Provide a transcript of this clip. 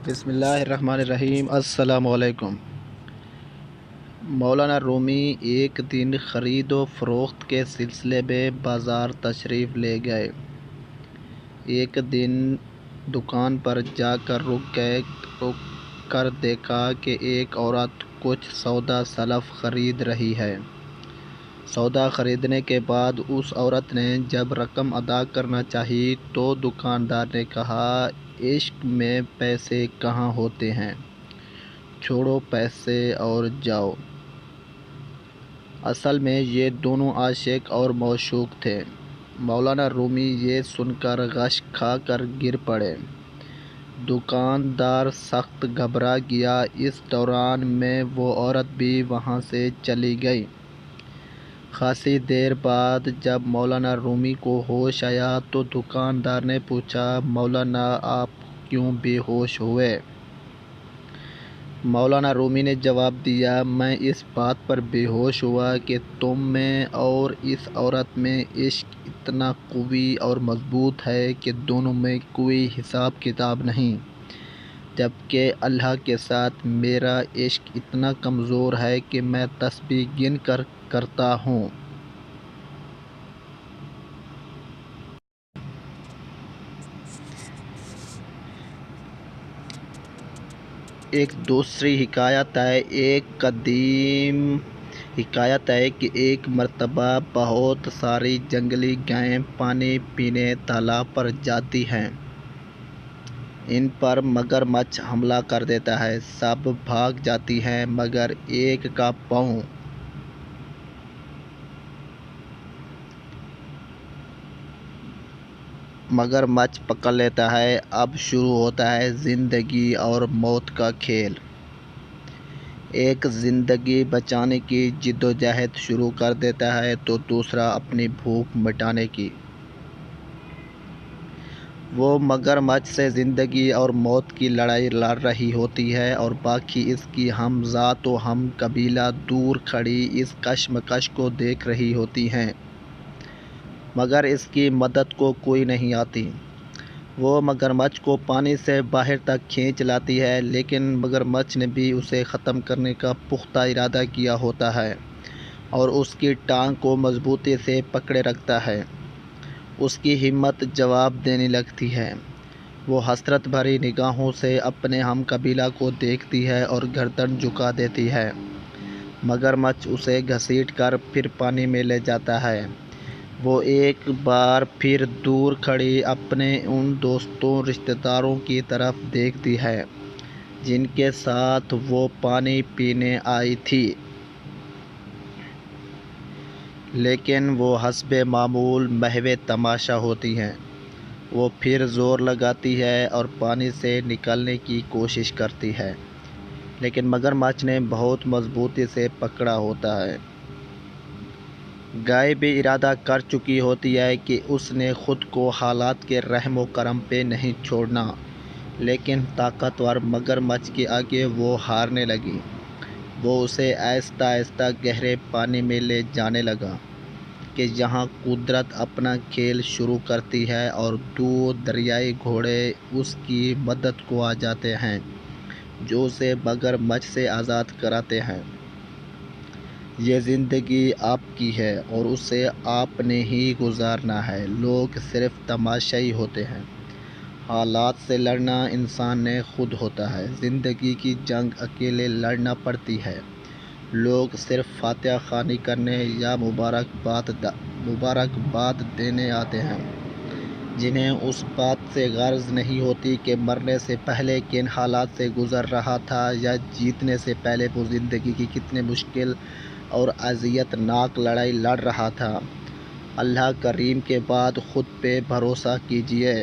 بسم اللہ الرحمن الرحیم۔ السلام علیکم۔ مولانا رومی ایک دن خرید و فروخت کے سلسلے میں بازار تشریف لے گئے۔ ایک دن دکان پر جا کر رک کر دیکھا کہ ایک عورت کچھ سودا سلف خرید رہی ہے۔ سودا خریدنے کے بعد اس عورت نے جب رقم ادا کرنا چاہی تو دکاندار نے کہا، عشق میں پیسے کہاں ہوتے ہیں، چھوڑو پیسے اور جاؤ۔ اصل میں یہ دونوں عاشق اور معشوق تھے۔ مولانا رومی یہ سن کر غش کھا کر گر پڑے۔ دکاندار سخت گھبرا گیا۔ اس دوران میں وہ عورت بھی وہاں سے چلی گئی۔ خاصی دیر بعد جب مولانا رومی کو ہوش آیا تو دکاندار نے پوچھا، مولانا آپ کیوں بے ہوش ہوئے؟ مولانا رومی نے جواب دیا، میں اس بات پر بے ہوش ہوا کہ تم میں اور اس عورت میں عشق اتنا قوی اور مضبوط ہے کہ دونوں میں کوئی حساب کتاب نہیں، جبکہ اللہ کے ساتھ میرا عشق اتنا کمزور ہے کہ میں تسبیح گن کر کرتا ہوں۔ ایک دوسری حکایت ہے، ایک قدیم حکایت ہے کہ ایک مرتبہ بہت ساری جنگلی گائیں پانی پینے تالاب پر جاتی ہیں۔ ان پر مگرمچھ حملہ کر دیتا ہے۔ سب بھاگ جاتی ہیں مگر ایک کا پاؤں مگرمچھ پکڑ لیتا ہے۔ اب شروع ہوتا ہے زندگی اور موت کا کھیل۔ ایک زندگی بچانے کی جدوجہد شروع کر دیتا ہے تو دوسرا اپنی بھوک مٹانے کی۔ وہ مگرمچھ سے زندگی اور موت کی لڑائی لڑ رہی ہوتی ہے اور باقی اس کی ہم ذات و ہم قبیلہ دور کھڑی اس کشمکش کو دیکھ رہی ہوتی ہیں، مگر اس کی مدد کو کوئی نہیں آتی۔ وہ مگرمچھ کو پانی سے باہر تک کھینچ لاتی ہے، لیکن مگرمچھ نے بھی اسے ختم کرنے کا پختہ ارادہ کیا ہوتا ہے اور اس کی ٹانگ کو مضبوطی سے پکڑے رکھتا ہے۔ اس کی ہمت جواب دینے لگتی ہے۔ وہ حسرت بھری نگاہوں سے اپنے ہم قبیلہ کو دیکھتی ہے اور گردن جھکا دیتی ہے۔ مگرمچھ اسے گھسیٹ کر پھر پانی میں لے جاتا ہے۔ وہ ایک بار پھر دور کھڑی اپنے ان دوستوں رشتہ داروں کی طرف دیکھتی ہے جن کے ساتھ وہ پانی پینے آئی تھی، لیکن وہ حسب معمول محو تماشا ہوتی ہیں۔ وہ پھر زور لگاتی ہے اور پانی سے نکلنے کی کوشش کرتی ہے، لیکن مگرمچھ نے بہت مضبوطی سے پکڑا ہوتا ہے۔ گائے بھی ارادہ کر چکی ہوتی ہے کہ اس نے خود کو حالات کے رحم و کرم پہ نہیں چھوڑنا، لیکن طاقتور مگرمچھ کے آگے وہ ہارنے لگی۔ وہ اسے آہستہ آہستہ گہرے پانی میں لے جانے لگا کہ جہاں قدرت اپنا کھیل شروع کرتی ہے اور دو دریائی گھوڑے اس کی مدد کو آ جاتے ہیں جو اسے مگرمچھ سے آزاد کراتے ہیں۔ یہ زندگی آپ کی ہے اور اسے آپ نے ہی گزارنا ہے۔ لوگ صرف تماشائی ہوتے ہیں۔ حالات سے لڑنا انسان نے خود ہوتا ہے۔ زندگی کی جنگ اکیلے لڑنا پڑتی ہے۔ لوگ صرف فاتحہ خوانی کرنے یا مبارکباد دینے آتے ہیں، جنہیں اس بات سے غرض نہیں ہوتی کہ مرنے سے پہلے کن حالات سے گزر رہا تھا یا جیتنے سے پہلے وہ زندگی کی کتنے مشکل اور اذیت ناک لڑائی لڑ رہا تھا۔ اللہ کریم کے بعد خود پہ بھروسہ کیجیے۔